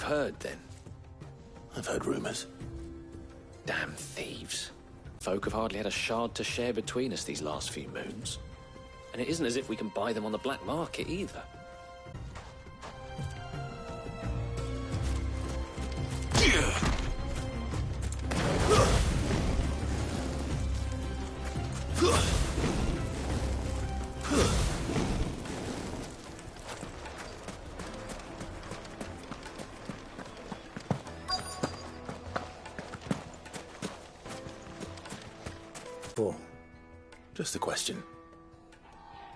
you've heard, then? I've heard rumors. Damn thieves. Folk have hardly had a shard to share between us these last few moons. And it isn't as if we can buy them on the black market, either. Just a question.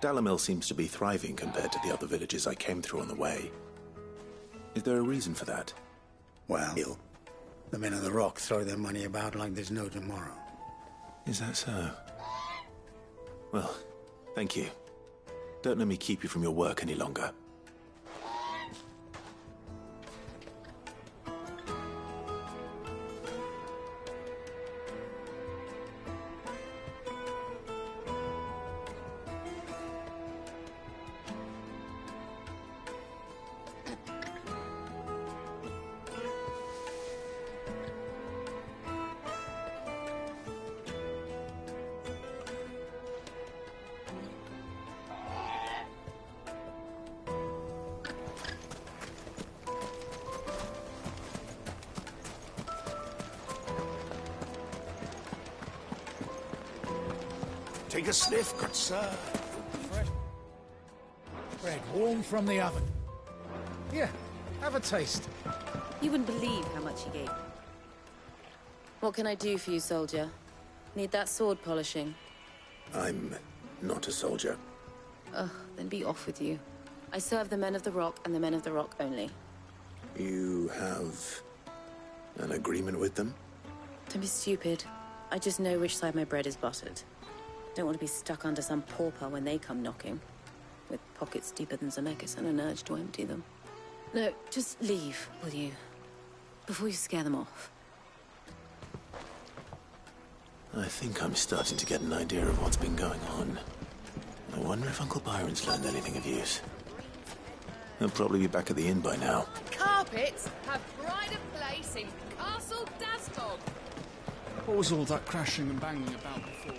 Dalamil seems to be thriving compared to the other villages I came through on the way. Is there a reason for that? Well, the men of the Rock throw their money about like there's no tomorrow. Is that so? Well, thank you. Don't let me keep you from your work any longer. Take a sniff, good sir. Bread warm from the oven. Here, have a taste. You wouldn't believe how much he gave. What can I do for you, soldier? Need that sword polishing? I'm not a soldier. Ugh, then be off with you. I serve the men of the Rock and the men of the Rock only. You have an agreement with them? Don't be stupid. I just know which side my bread is buttered. Don't want to be stuck under some pauper when they come knocking, with pockets deeper than Zemeckis and an urge to empty them. No, just leave, will you? Before you scare them off. I think I'm starting to get an idea of what's been going on. I wonder if Uncle Byron's learned anything of use. He'll probably be back at the inn by now. Carpets have pride of place in Castle Dastog. What was all that crashing and banging about before?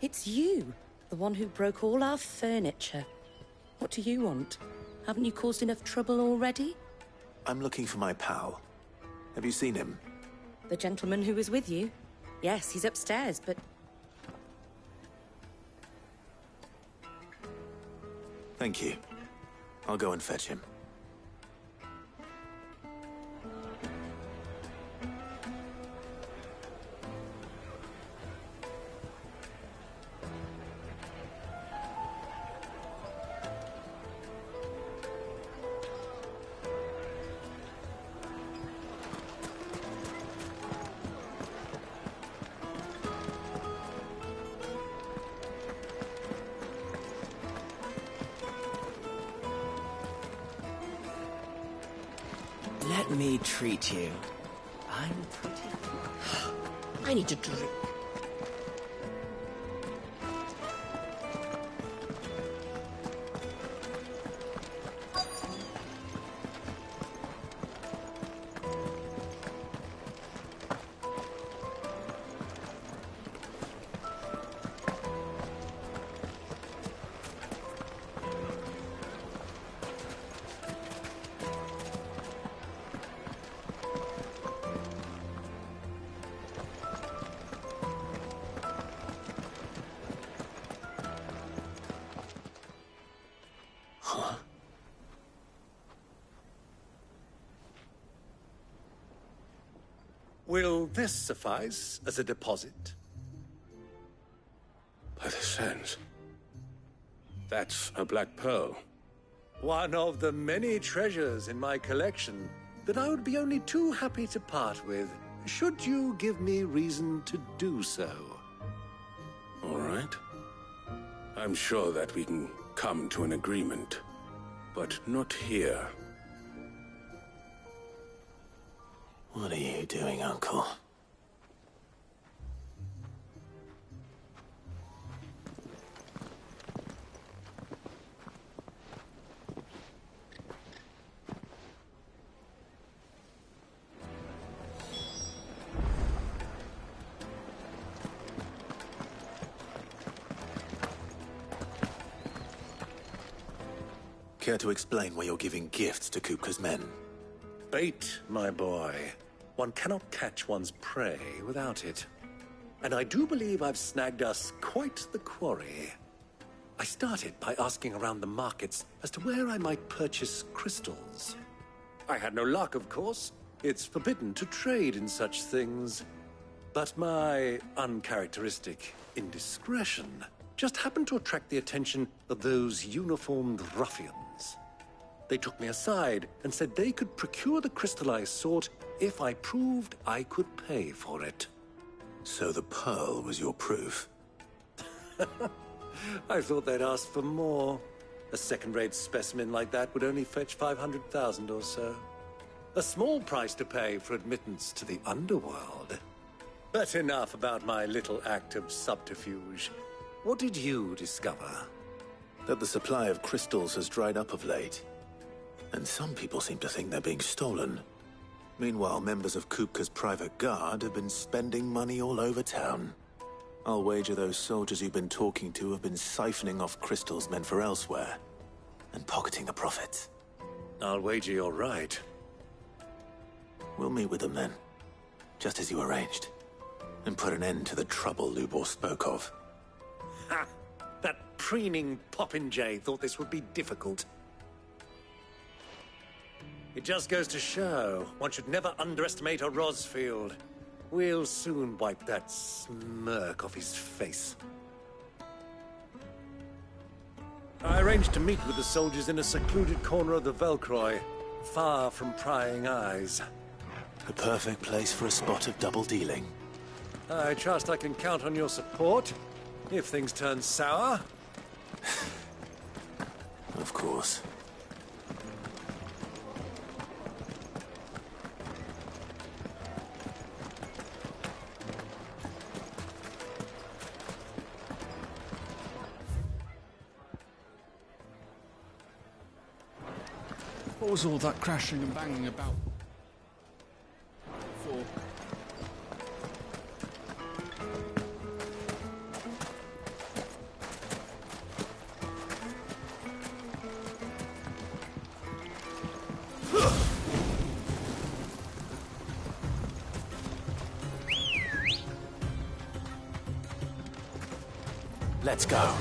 It's you, the one who broke all our furniture. What do you want? Haven't you caused enough trouble already? I'm looking for my pal. Have you seen him? The gentleman who was with you? Yes, he's upstairs, but... Thank you. I'll go and fetch him. Let me treat you. I'm pretty. I need a drink. Will this suffice as a deposit? By the sands. That's a black pearl. One of the many treasures in my collection that I would be only too happy to part with, should you give me reason to do so. All right. I'm sure that we can come to an agreement, but not here. What are you doing, Uncle? Care to explain why you're giving gifts to Kupka's men? Bait, my boy. One cannot catch one's prey without it. And I do believe I've snagged us quite the quarry. I started by asking around the markets as to where I might purchase crystals. I had no luck, of course. It's forbidden to trade in such things. But my uncharacteristic indiscretion just happened to attract the attention of those uniformed ruffians. They took me aside and said they could procure the crystal I sought if I proved I could pay for it. So the pearl was your proof? I thought they'd ask for more. A second-rate specimen like that would only fetch 500,000 or so. A small price to pay for admittance to the underworld. But enough about my little act of subterfuge. What did you discover? That the supply of crystals has dried up of late. And some people seem to think they're being stolen. Meanwhile, members of Kupka's private guard have been spending money all over town. I'll wager those soldiers you've been talking to have been siphoning off crystals meant for elsewhere, and pocketing the profits. I'll wager you're right. We'll meet with them then, just as you arranged, and put an end to the trouble Lubor spoke of. Ha! That preening popinjay thought this would be difficult. It just goes to show, one should never underestimate a Rosfield. We'll soon wipe that smirk off his face. I arranged to meet with the soldiers in a secluded corner of the Velcroy, far from prying eyes. The perfect place for a spot of double dealing. I trust I can count on your support, if things turn sour. Of course. What was all that crashing and banging about for? Let's go.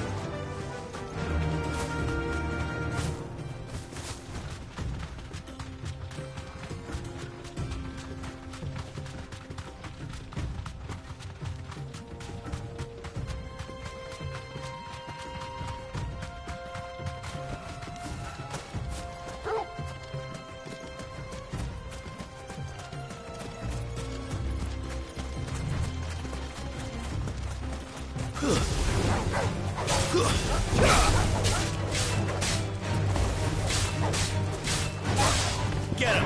Get him!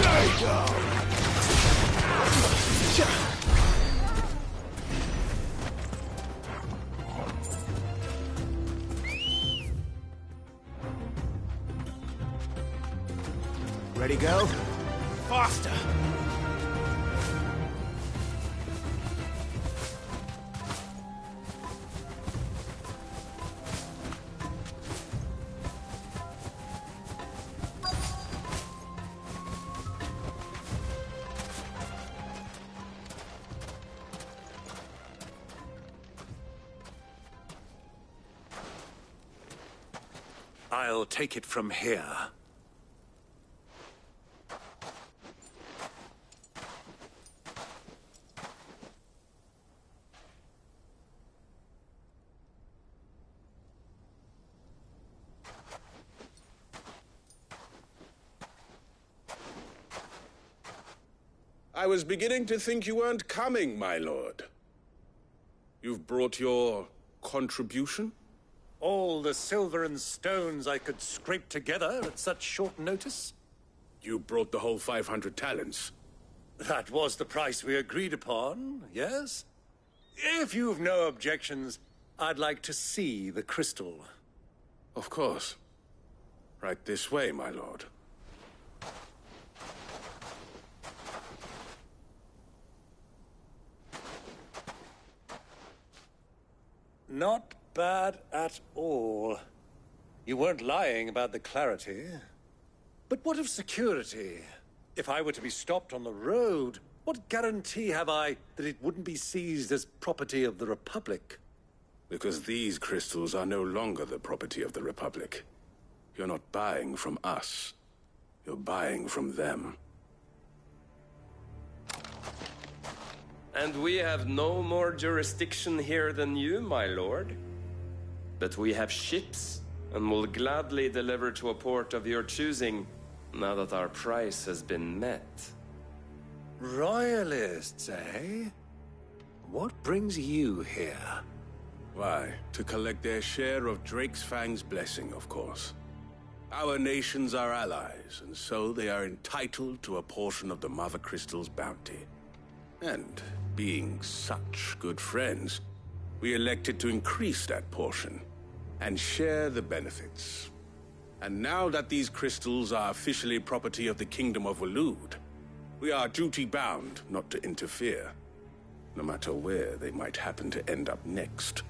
There you go! Ready, go? Faster! I'll take it from here. I was beginning to think you weren't coming, my lord. You've brought your contribution? All the silver and stones I could scrape together at such short notice? You brought the whole 500 talents. That was the price we agreed upon, yes? If you've no objections, I'd like to see the crystal. Of course. Right this way, my lord. Not bad at all. You weren't lying about the clarity. But what of security? If I were to be stopped on the road, what guarantee have I that it wouldn't be seized as property of the Republic? Because these crystals are no longer the property of the Republic. You're not buying from us. You're buying from them. And we have no more jurisdiction here than you, my lord. But we have ships, and will gladly deliver to a port of your choosing, now that our price has been met. Royalists, eh? What brings you here? Why, to collect their share of Drake's Fang's blessing, of course. Our nations are allies, and so they are entitled to a portion of the Mother Crystal's bounty. And being such good friends, we elected to increase that portion and share the benefits. And now that these crystals are officially property of the Kingdom of Waloed, we are duty-bound not to interfere, no matter where they might happen to end up next.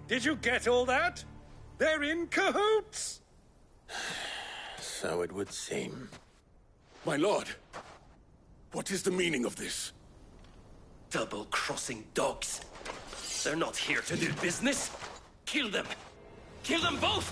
Did you get all that? They're in cahoots! So it would seem. My lord, what is the meaning of this? Double-crossing dogs. They're not here to do business. Kill them. Kill them both!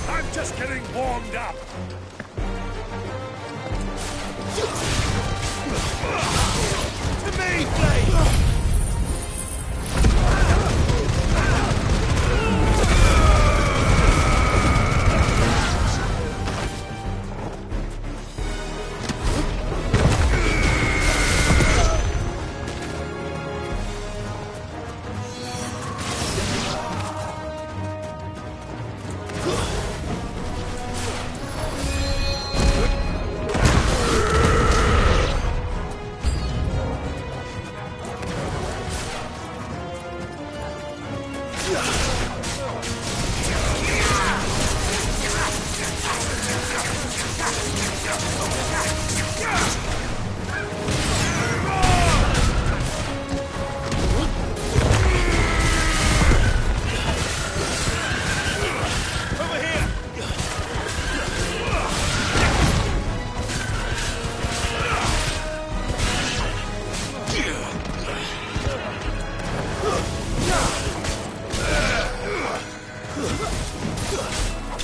I'm just getting warmed up. To me, please!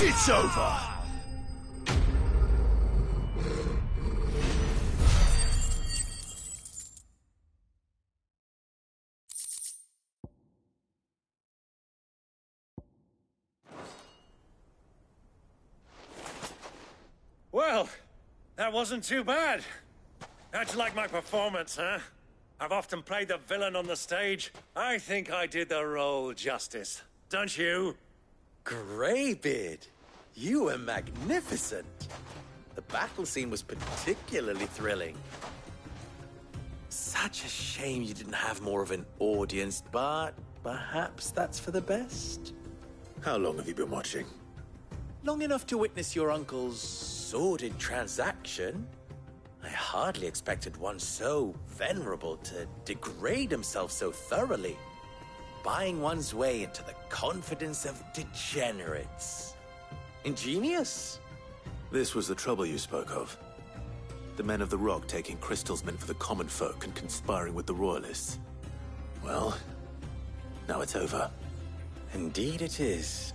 It's over. Well, that wasn't too bad. How'd you like my performance, huh? I've often played the villain on the stage. I think I did the role justice. Don't you? Greybeard, you were magnificent. The battle scene was particularly thrilling. Such a shame you didn't have more of an audience, but perhaps that's for the best. How long have you been watching? Long enough to witness your uncle's sordid transaction. I hardly expected one so venerable to degrade himself so thoroughly. Buying one's way into the confidence of degenerates. Ingenious. This was the trouble you spoke of. The men of the Rock taking crystals meant for the common folk and conspiring with the Royalists. Well, now it's over. Indeed it is.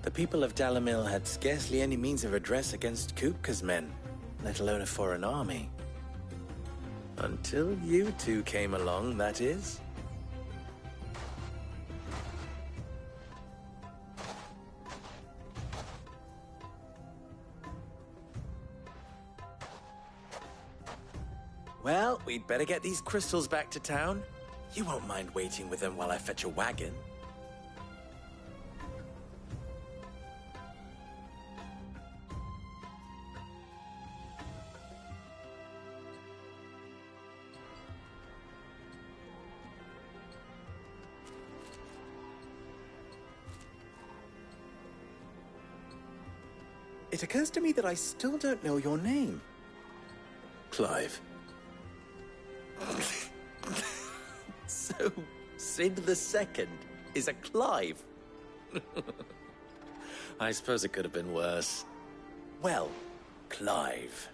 The people of Dalamil had scarcely any means of redress against Kupka's men, let alone a foreign army. Until you two came along, that is. Well, we'd better get these crystals back to town. You won't mind waiting with them while I fetch a wagon. It occurs to me that I still don't know your name. Clive. So, Sid the Second is a Clive? I suppose it could have been worse. Well, Clive,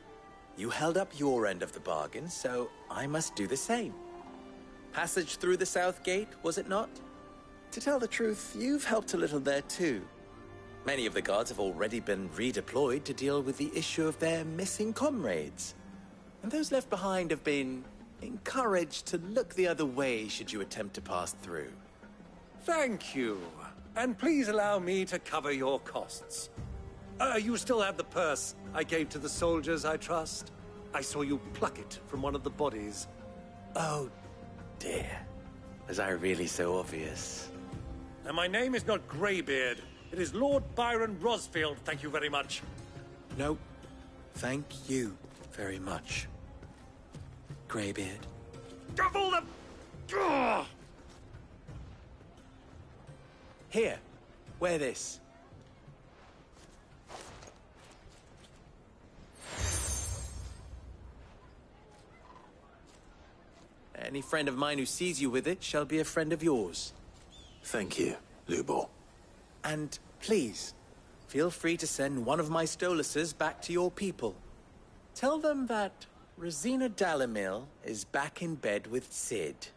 you held up your end of the bargain, so I must do the same. Passage through the South Gate, was it not? To tell the truth, you've helped a little there too. Many of the guards have already been redeployed to deal with the issue of their missing comrades. And those left behind have been encouraged to look the other way should you attempt to pass through. Thank you. And please allow me to cover your costs. You still have the purse I gave to the soldiers, I trust? I saw you pluck it from one of the bodies. Oh, dear. Was I really so obvious? And my name is not Greybeard. It is Lord Byron Rosfield, thank you very much. No, thank you very much, Greybeard. Of all the... Ugh! Here, wear this. Any friend of mine who sees you with it shall be a friend of yours. Thank you, Lubor. And please, feel free to send one of my Stoluses back to your people. Tell them that Rosina Dalamil is back in bed with Sid.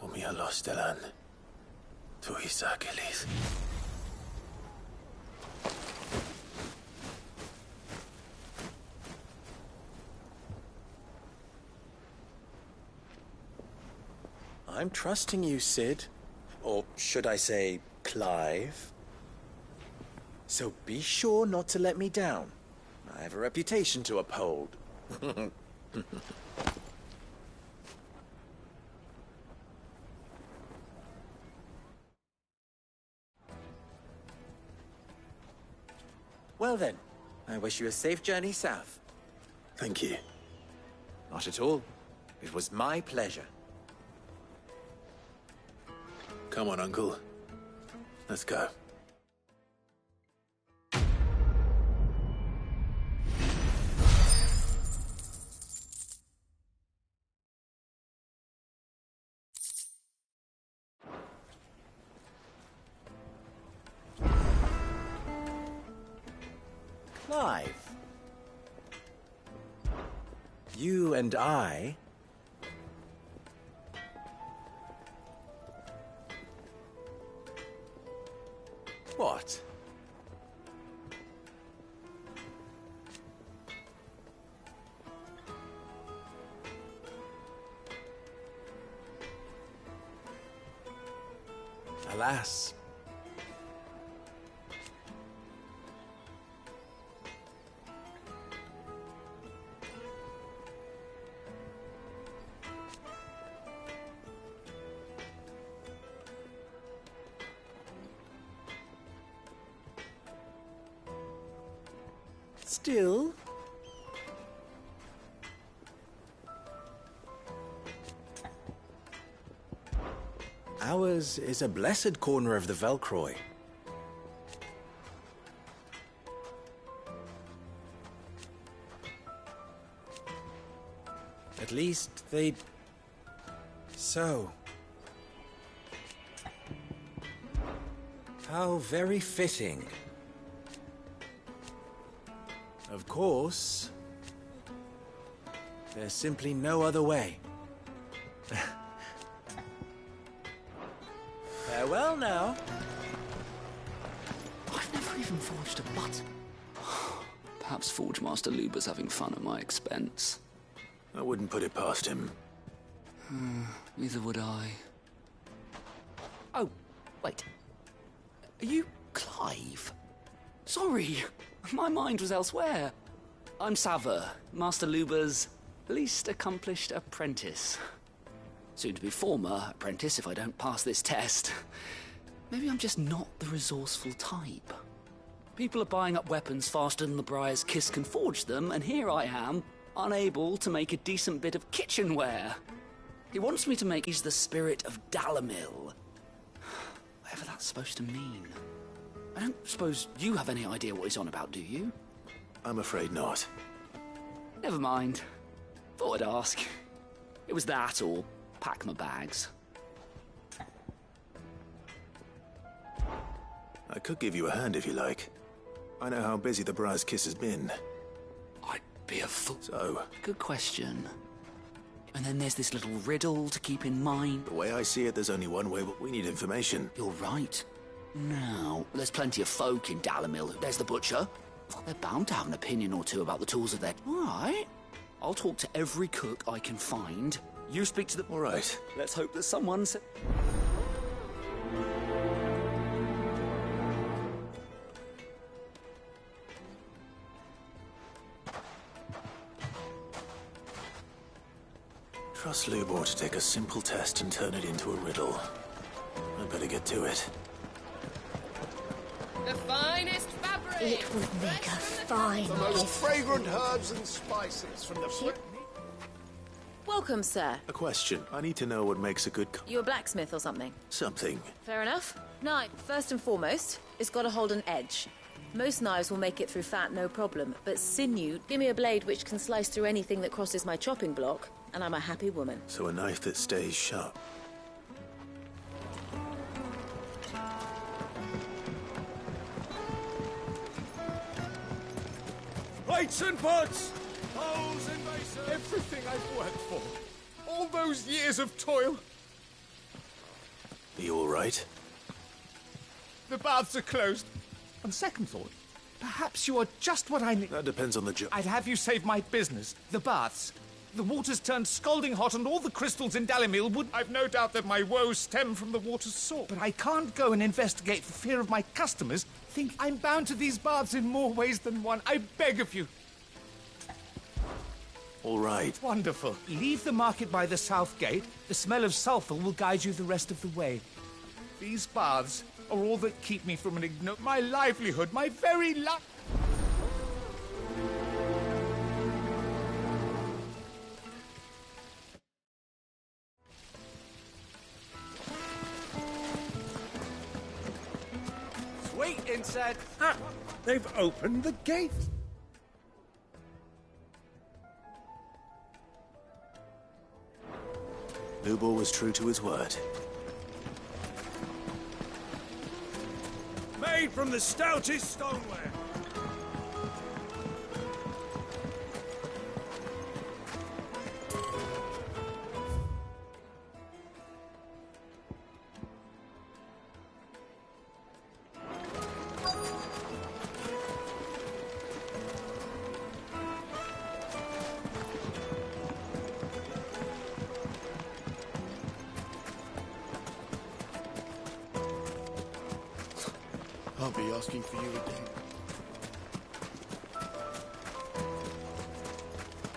Umialo Stellan. Tu Isakelis. I'm trusting you, Sid. Or should I say, Clive. So be sure not to let me down. I have a reputation to uphold. Well then, I wish you a safe journey south. Thank you. Not at all. It was my pleasure. Come on, Uncle. Let's go. Clive. You and I... What? Alas. Still... Ours is a blessed corner of the Velcroy. At least they... So... How very fitting. Of course, there's simply no other way. Farewell now. I've never even forged a button. Perhaps Forge Master Luber's having fun at my expense. I wouldn't put it past him. Neither would I. Oh, wait. Are you Clive? Sorry, my mind was elsewhere. I'm Saver, Master Luber's least accomplished apprentice. Soon to be former apprentice if I don't pass this test. Maybe I'm just not the resourceful type. People are buying up weapons faster than the Briar's Kiss can forge them, and here I am, unable to make a decent bit of kitchenware. He wants me to make he's the spirit of Dalamil. Whatever that's supposed to mean. I don't suppose you have any idea what he's on about, do you? I'm afraid not. Never mind. Thought I'd ask. It was that or pack my bags. I could give you a hand if you like. I know how busy the Briar's Kiss has been. I'd be a fool. So? Good question. And then there's this little riddle to keep in mind. The way I see it, there's only one way, but we need information. You're right. Now, there's plenty of folk in Dalamil. There's the butcher. They're bound to have an opinion or two about the tools of their... All right. I'll talk to every cook I can find. You speak to the... All right. Let's hope that someone's... Trust Lubor to take a simple test and turn it into a riddle. I'd better get to it. The finest fabric! It would make a fine The most gift. fragrant herbs and spices from the... Welcome, sir. A question. I need to know what makes a good... You a blacksmith or something? Something. Fair enough. Knife, first and foremost, it's got to hold an edge. Most knives will make it through fat, no problem. But sinew, give me a blade which can slice through anything that crosses my chopping block, and I'm a happy woman. So a knife that stays sharp. Plates and pots! Bowls and basins! Everything I've worked for. All those years of toil. Are you all right? The baths are closed. On second thought, perhaps you are just what I need. That depends on the job. I'd have you save my business, the baths. The water's turned scalding hot and all the crystals in Dalamil would... I've no doubt that my woes stem from the water's source. But I can't go and investigate for fear of my customers think I'm bound to these baths in more ways than one. I beg of you. All right. Wonderful. Leave the market by the south gate. The smell of sulphur will guide you the rest of the way. These baths are all that keep me from my livelihood, my very life. Wait inside. Ah, they've opened the gate. Lubor was true to his word. Made from the stoutest stoneware. I'll be asking for you again.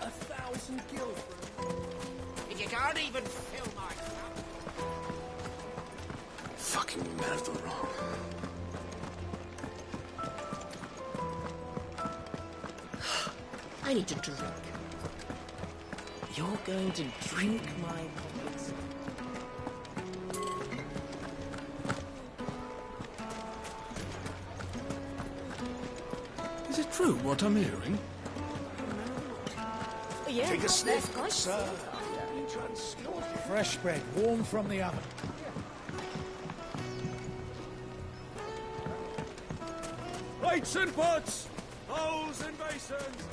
1,000 gills. You can't even fill my cup. Fucking man of the wrong. I need a drink. You're going to drink my pockets. Is it true what I'm hearing? Yeah, Take a sniff, that's sir. Fresh bread, warm from the oven. Plates and pots, bowls and basins.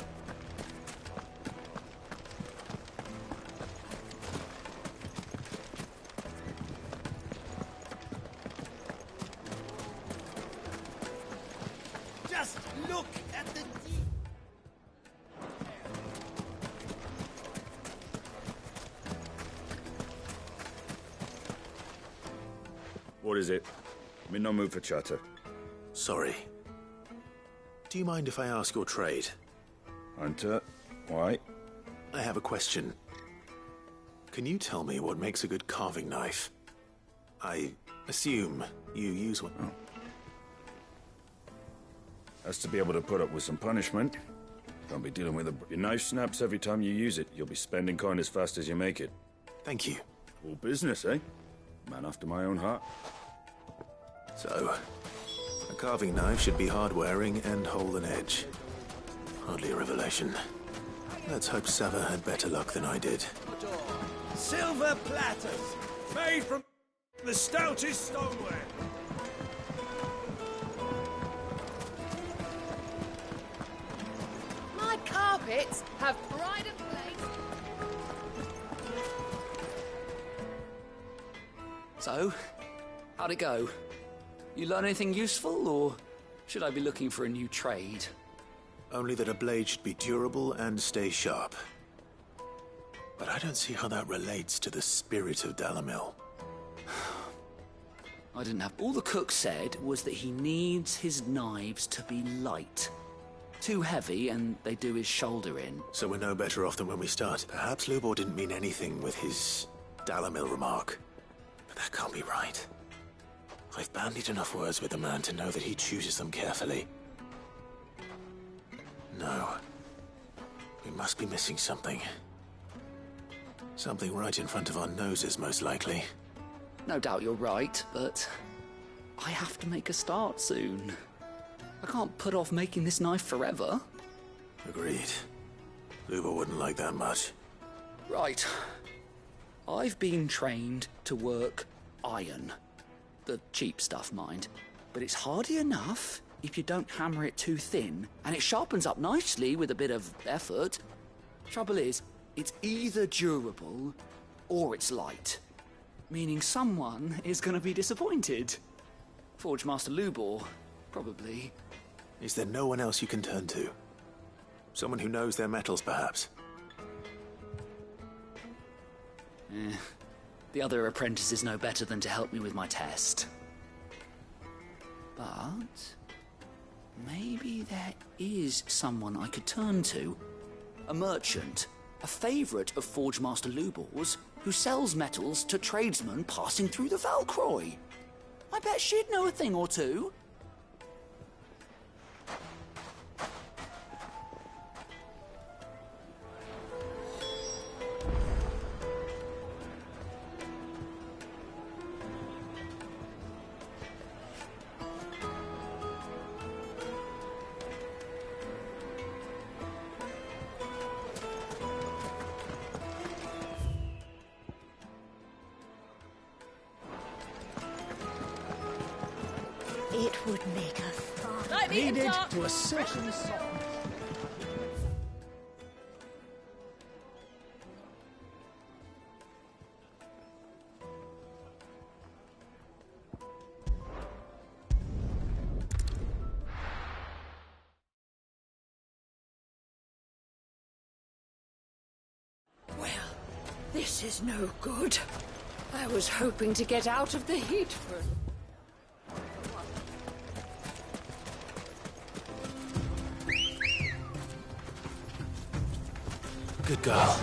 What is it? I'm in no mood for chatter. Sorry. Do you mind if I ask your trade? Hunter, why? I have a question. Can you tell me what makes a good carving knife? I assume you use one. Oh. Has to be able to put up with some punishment. Can't be dealing with your knife snaps every time you use it. You'll be spending coin as fast as you make it. Thank you. All business, eh? Man after my own heart. So, a carving knife should be hard-wearing and hold an edge. Hardly a revelation. Let's hope Sava had better luck than I did. Silver platters, made from the stoutest stoneware. My carpets have pride of place. So, how'd it go? You learn anything useful, or should I be looking for a new trade? Only that a blade should be durable and stay sharp. But I don't see how that relates to the spirit of Dalamil. I didn't have... All the cook said was that he needs his knives to be light. Too heavy, and they do his shoulder in. So we're no better off than when we started. Perhaps Lubor didn't mean anything with his Dalamil remark. But that can't be right. I've bandied enough words with the man to know that he chooses them carefully. No. We must be missing something. Something right in front of our noses, most likely. No doubt you're right, but I have to make a start soon. I can't put off making this knife forever. Agreed. Lubor wouldn't like that much. Right. I've been trained to work iron. The cheap stuff, mind. But it's hardy enough if you don't hammer it too thin, and it sharpens up nicely with a bit of effort. Trouble is, it's either durable or it's light. Meaning someone is going to be disappointed. Forge Master Lubor, probably. Is there no one else you can turn to? Someone who knows their metals, perhaps? The other apprentice is no better than to help me with my test. But maybe there is someone I could turn to. A merchant, a favourite of Forge Master Lubor's, who sells metals to tradesmen passing through the Valcroy. I bet she'd know a thing or two. It would make a fine. Like the Kneaded dark to a certain softness. Well, this is no good. I was hoping to get out of the heat for... Good girl.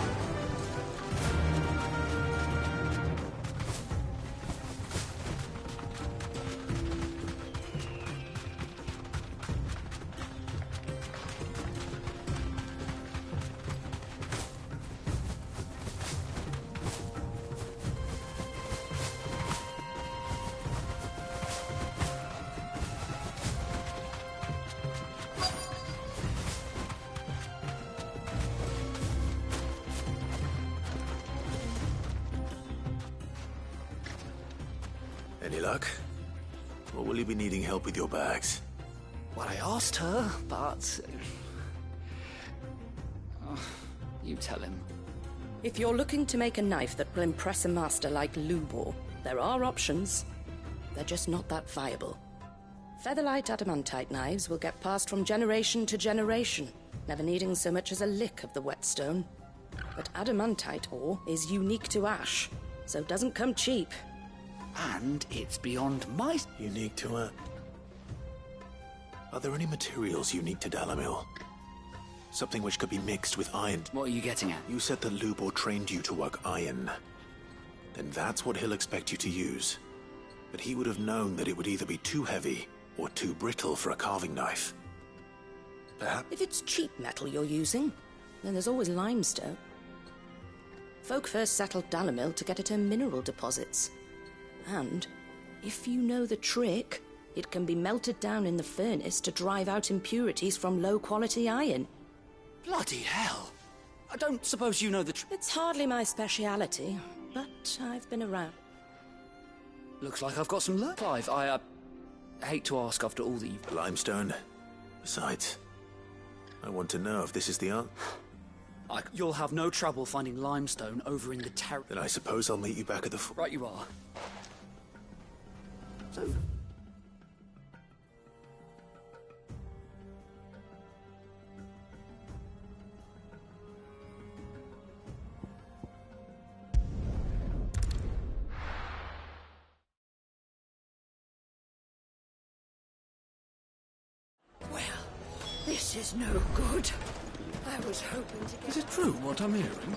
Any luck? Or will you be needing help with your bags? Well, I asked her, but... you tell him. If you're looking to make a knife that will impress a master like Lubor, there are options. They're just not that viable. Featherlight adamantite knives will get passed from generation to generation, never needing so much as a lick of the whetstone. But adamantite ore is unique to ash, so doesn't come cheap. And it's beyond my... Unique to it? Are there any materials unique to Dalamil? Something which could be mixed with iron. What are you getting at? You said that Lubor trained you to work iron. Then that's what he'll expect you to use. But he would have known that it would either be too heavy or too brittle for a carving knife. Perhaps... If it's cheap metal you're using, then there's always limestone. Folk first settled Dalamil to get at her mineral deposits. And, if you know the trick, it can be melted down in the furnace to drive out impurities from low-quality iron. Bloody hell! I don't suppose you know the trick. It's hardly my speciality, but I've been around. Looks like I've got some luck. Clive, I hate to ask after all that you've... Limestone? Besides, I want to know if this is the answer. You'll have no trouble finding limestone over in the terrace. Then I suppose I'll meet you back at the... Right you are. So... Well, this is no good. I was hoping to get... Is it true what I'm hearing?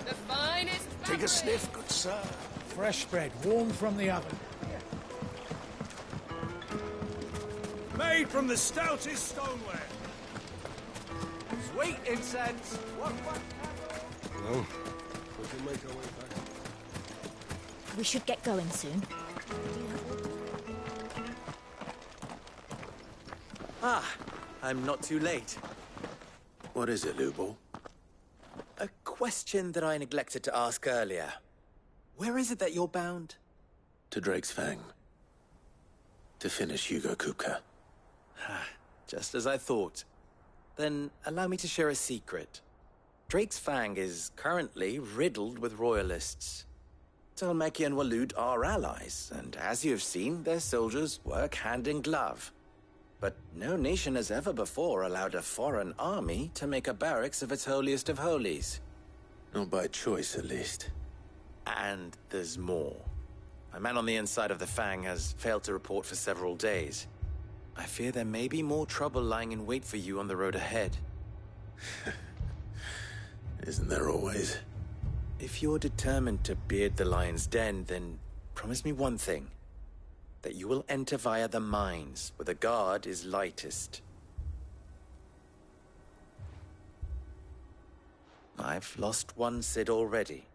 The finest... Take a sniff, good sir. Fresh bread, warm from the oven. Made from the stoutest stoneware. Sweet incense. Well, we can make our way back. We should get going soon. Ah, I'm not too late. What is it, Lubor? A question that I neglected to ask earlier. Where is it that you're bound? To Drake's Fang. To finish Hugo Kupka. Just as I thought. Then allow me to share a secret. Drake's Fang is currently riddled with royalists. Talmeki and Waloed are allies, and as you have seen, their soldiers work hand in glove. But no nation has ever before allowed a foreign army to make a barracks of its holiest of holies. Not by choice, at least. And there's more. A man on the inside of the Fang has failed to report for several days. I fear there may be more trouble lying in wait for you on the road ahead. Isn't there always? If you're determined to beard the lion's den, then promise me one thing. That you will enter via the mines, where the guard is lightest. I've lost one Cid already.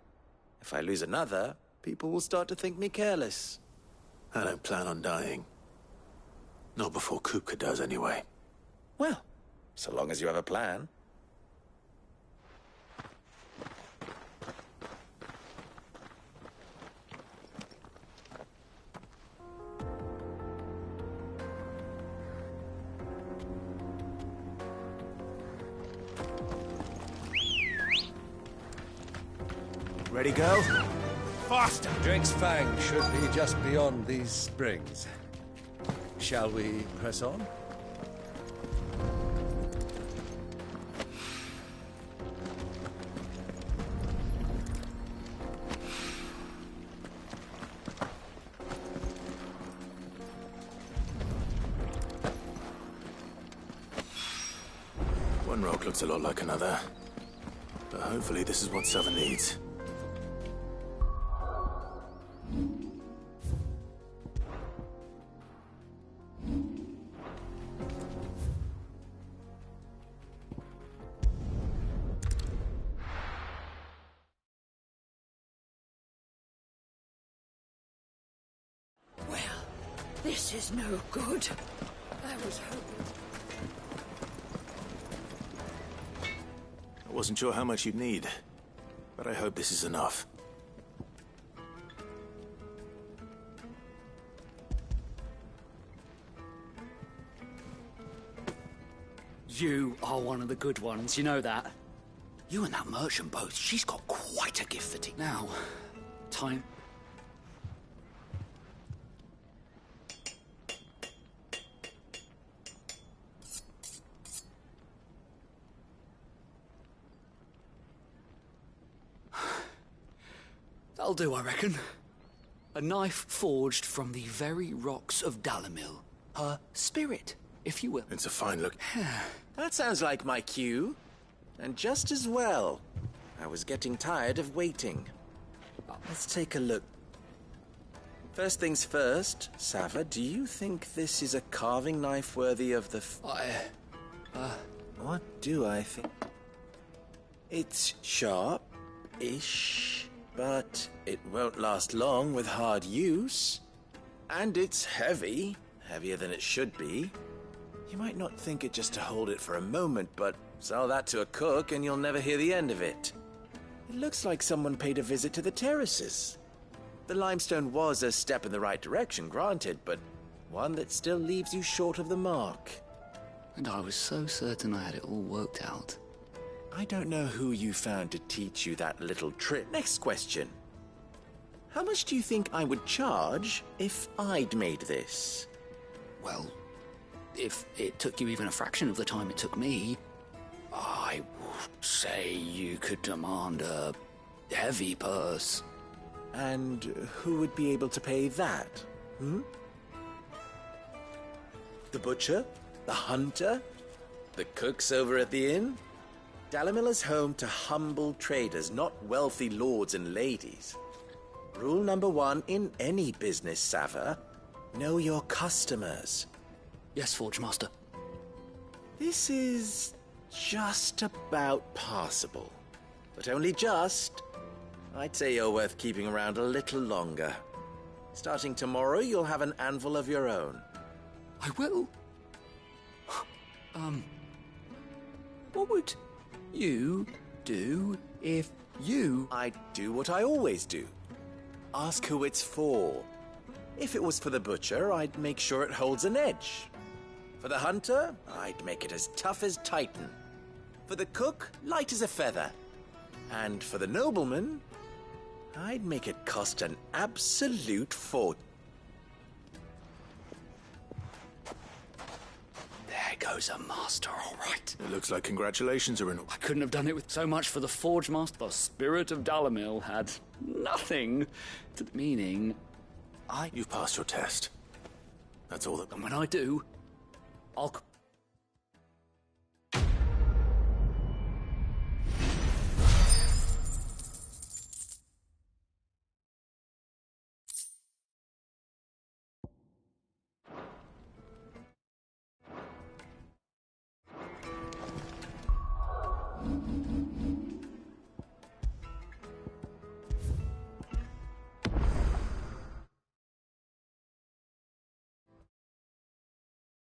If I lose another, people will start to think me careless. I don't plan on dying. Not before Kupka does, anyway. Well, so long as you have a plan. Ready, go? Faster! Drake's Fang should be just beyond these springs. Shall we press on? One rock looks a lot like another. But hopefully this is what Southern needs. Well, this is no good. I was hoping to... I wasn't sure how much you'd need, but I hope this is enough. You are one of the good ones, you know that. You and that merchant both, she's got quite a gift for tea. Now, time. That'll do, I reckon. A knife forged from the very rocks of Dalamil. Her spirit, if you will. It's a fine look. That sounds like my cue. And just as well. I was getting tired of waiting. Let's take a look. First things first, Sava, do you think this is a carving knife worthy of the... What do I think? It's sharp-ish, but it won't last long with hard use. And it's heavy, heavier than it should be. You might not think it just to hold it for a moment, but sell that to a cook and you'll never hear the end of it. It looks like someone paid a visit to the terraces. The limestone was a step in the right direction, granted, but one that still leaves you short of the mark. And I was so certain I had it all worked out. I don't know who you found to teach you that little trick. Next question. How much do you think I would charge if I'd made this? Well, if it took you even a fraction of the time it took me, I would say you could demand a heavy purse. And who would be able to pay that? The butcher? The hunter? The cooks over at the inn? Dalamil is home to humble traders, not wealthy lords and ladies. Rule number 1 in any business, Sava. Know your customers. Yes, Forge Master. This is just about passable. But only just. I'd say you're worth keeping around a little longer. Starting tomorrow, you'll have an anvil of your own. I will? What would you do if you... I'd do what I always do. Ask who it's for. If it was for the butcher, I'd make sure it holds an edge. For the hunter, I'd make it as tough as Titan. For the cook, light as a feather. And for the nobleman, I'd make it cost an absolute fortune. There goes a master, all right. It looks like congratulations are in order. I couldn't have done it with so much for the Forge Master. The spirit of Dalamil had nothing to the meaning. You've passed your test. That's all that... And when I do, I'll